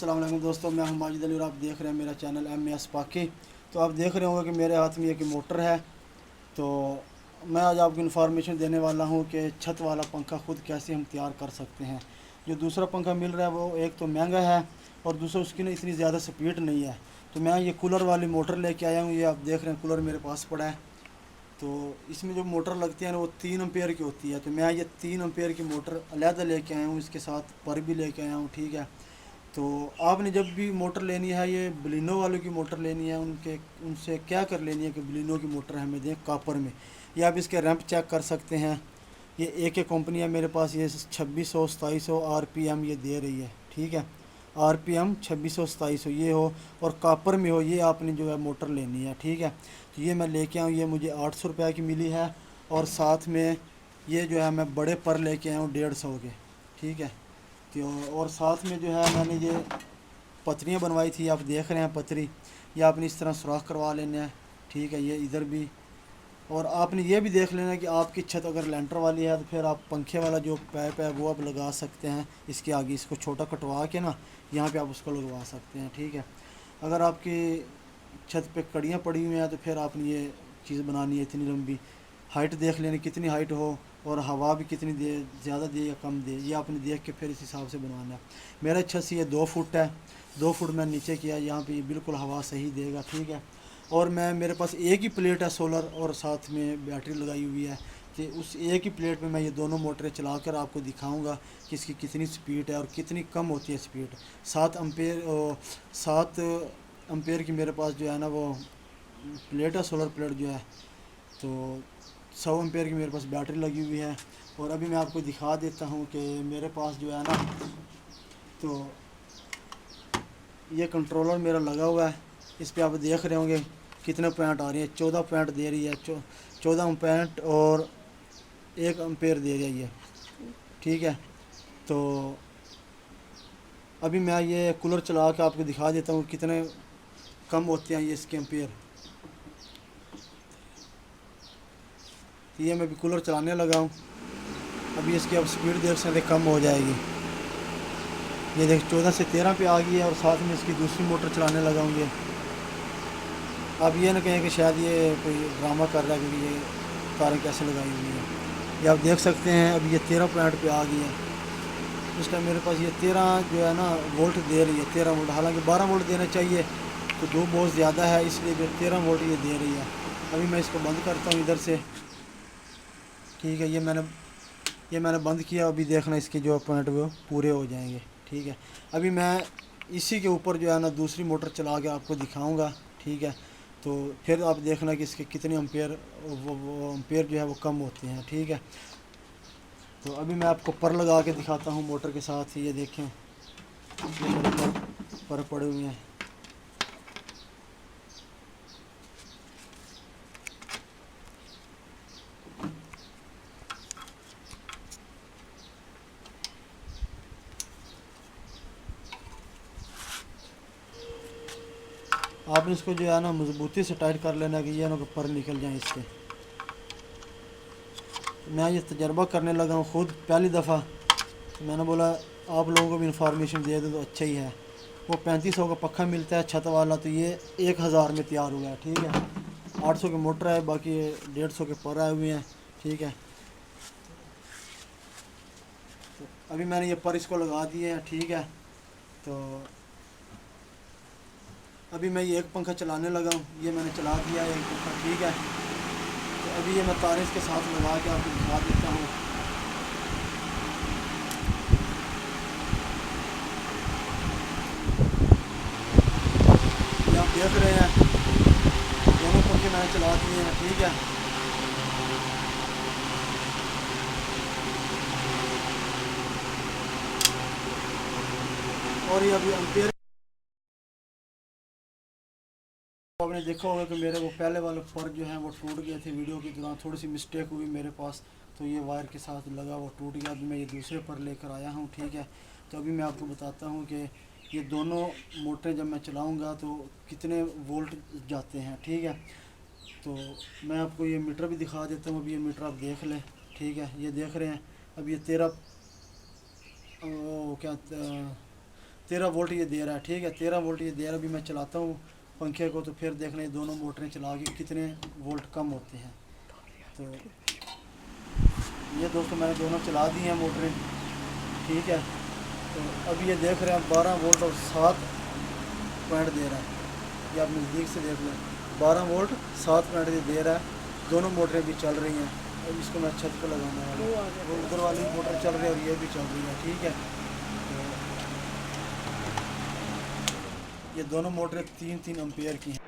अस्सलाम वालेकुम दोस्तों, मैं हूं माजिद अली और आप देख रहे हैं मेरा चैनल MS पाकी। तो आप देख रहे होंगे कि मेरे हाथ में एक मोटर है। तो मैं आज आपको इन्फॉर्मेशन देने वाला हूं कि छत वाला पंखा ख़ुद कैसे हम तैयार कर सकते हैं। जो दूसरा पंखा मिल रहा है वो एक तो महंगा है और दूसरा उसकी ना इतनी ज़्यादा स्पीड नहीं है। तो मैं ये कूलर वाली मोटर लेके आया हूँ। ये आप देख रहे हैं कूलर मेरे पास पड़ा है। तो इसमें जो मोटर लगती है ना वो 3 एम्पेयर की होती है। तो मैं ये 3 एम्पेयर की मोटर अलहदा लेके आया हूँ, इसके साथ पर भी लेके आया हूँ। ठीक है, तो आपने जब भी मोटर लेनी है, ये बलिनो वालों की मोटर लेनी है, उनसे क्या कर लेनी है कि बलिनो की मोटर हमें दें कॉपर में। या आप इसके रैंप चेक कर सकते हैं। ये एक कंपनी है मेरे पास, ये 2600-2700 RPM ये दे रही है। ठीक है, RPM 2600-2700 ये हो और कॉपर में हो, ये आपने जो है मोटर लेनी है। ठीक है, तो ये मैं लेके आऊँ, ये मुझे 800 रुपये की मिली है। और साथ में ये जो है मैं बड़े पर लेके आया हूँ 150 के। ठीक है, तो और साथ में जो है मैंने ये पतरियाँ बनवाई थी, आप देख रहे हैं पतरी। ये आपने इस तरह सुराख करवा लेना है। ठीक है, ये इधर भी। और आपने ये भी देख लेना है कि आपकी छत अगर लेंटर वाली है तो फिर आप पंखे वाला जो पाइप है वो आप लगा सकते हैं। इसके आगे इसको छोटा कटवा के ना यहाँ पे आप उसको लगवा सकते हैं। ठीक है, अगर आपकी छत पे कड़ियाँ पड़ी हुई हैं तो फिर आपने ये चीज़ बनानी है इतनी लंबी। हाइट देख लेनी कितनी हाइट हो और हवा भी कितनी दे, ज़्यादा दे या कम दे, ये आपने देख के फिर इस हिसाब से बनवाना है। मेरा छत से ये 2 फुट है, 2 फुट मैं नीचे किया, यहाँ पे ये बिल्कुल हवा सही देगा। ठीक है, और मेरे पास एक ही प्लेट है सोलर और साथ में बैटरी लगाई हुई है। कि उस एक ही प्लेट में मैं ये दोनों मोटरें चलाकर आपको दिखाऊंगा कि इसकी कितनी स्पीड है और कितनी कम होती है स्पीड। 7 एम्पेयर की मेरे पास जो है ना वो प्लेट है, सोलर प्लेट जो है। तो 100 एम्पेयर की मेरे पास बैटरी लगी हुई है। और अभी मैं आपको दिखा देता हूँ कि मेरे पास जो है ना, तो ये कंट्रोलर मेरा लगा हुआ है। इस पर आप देख रहे होंगे कितने पॉइंट आ रही है, 14 पॉइंट दे रही है, 14 पॉइंट और 1 एम्पेयर दे रही है। ठीक है, तो अभी मैं ये कूलर चला के आपको दिखा देता हूँ कितने कम होते हैं ये इसके एम्पेयर। तो ये मैं भी कूलर चलाने लगा हूँ। अभी इसकी अब स्पीड देख सकते कम हो जाएगी। ये देख 14 से 13 पे आ गई है और साथ में इसकी दूसरी मोटर चलाने लगा हूँ। ये अब ये ना कहें कि शायद ये कोई ड्रामा कर रहा है क्योंकि ये तारें कैसे लगाई हुई हैं। ये आप देख सकते हैं अभी ये 13 पॉइंट पे आ गई है। इस टाइम मेरे पास ये 13 जो है ना वोल्ट दे रही है, 13 वोल्ट। हालांकि 12 वोल्ट देना चाहिए तो 2 बहुत ज़्यादा है, इसलिए जो 13 वोल्ट ये दे रही है। अभी मैं इसको बंद करता हूँ इधर से। ठीक है, ये मैंने बंद किया। अभी देखना इसके जो पॉइंट वो पूरे हो जाएंगे। ठीक है, अभी मैं इसी के ऊपर जो है ना दूसरी मोटर चला के आपको दिखाऊंगा। ठीक है, तो फिर आप देखना कि इसके कितने एम्पेयर वो एम्पेयर जो है वो कम होते हैं। ठीक है, तो अभी मैं आपको पर लगा के दिखाता हूँ मोटर के साथ। ये देखें, ये मेरे पर पड़े हुए हैं। आपने इसको जो है ना मजबूती से टाइट कर लेना कि ये ना पर निकल जाए इसके। मैं ये तजर्बा करने लगा हूँ ख़ुद पहली दफ़ा, तो मैंने बोला आप लोगों को भी इंफॉर्मेशन दे दो तो अच्छा ही है। वो 3500 का पक्का मिलता है छत वाला, तो ये 1000 में तैयार हुआ है। ठीक है, 800 के मोटर है, बाकी 150 के पर आए हुए हैं। ठीक है, तो अभी मैंने ये पर इसको लगा दिए हैं। ठीक है, तो अभी मैं ये एक पंखा चलाने लगा हूँ, ये मैंने चला दिया एक पंखा। ठीक है, तो अभी ये मैं तारे इसके साथ लगा के आपको दिखा देता हूँ। ये आप देख रहे हैं दोनों पंखे मैंने चला दिए हैं। ठीक है, और ये अभी एम्पेयर आपने देखा होगा कि मेरे वो पहले वाले पर जो हैं वो टूट गए थे। वीडियो के दौरान थोड़ी सी मिस्टेक हुई मेरे पास, तो ये वायर के साथ लगा वो टूट गया। अभी मैं ये दूसरे पर लेकर आया हूँ। ठीक है, तो अभी मैं आपको बताता हूँ कि ये दोनों मोटरें जब मैं चलाऊँगा तो कितने वोल्ट जाते हैं। ठीक है, तो मैं आपको ये मीटर भी दिखा देता हूँ। अभी ये मीटर आप देख लें। ठीक है, ये देख रहे हैं अब ये 13 13 वोल्ट ये दे रहा है, ठीक है, 13 वोल्ट ये दे रहा है। अभी मैं चलाता हूँ पंखे को तो फिर देखना ये दोनों मोटरें चला के कितने वोल्ट कम होते हैं। तो ये दोस्तों मैंने दोनों चला दी हैं मोटरें, ठीक है। तो अभी ये देख रहे हैं 12 वोल्ट और 7 पॉइंट दे रहा है, ये आप नज़दीक से देख लें, 12 वोल्ट 7 पॉइंट दे रहा है। दोनों मोटरें भी चल रही हैं। अब इसको मैं छत पर लगाने वाला हूँ, वो उधर वाली मोटर चल रही है और ये भी चल रही है, ठीक है। तो ये दोनों मोटरें 3-3 एम्पेयर की हैं।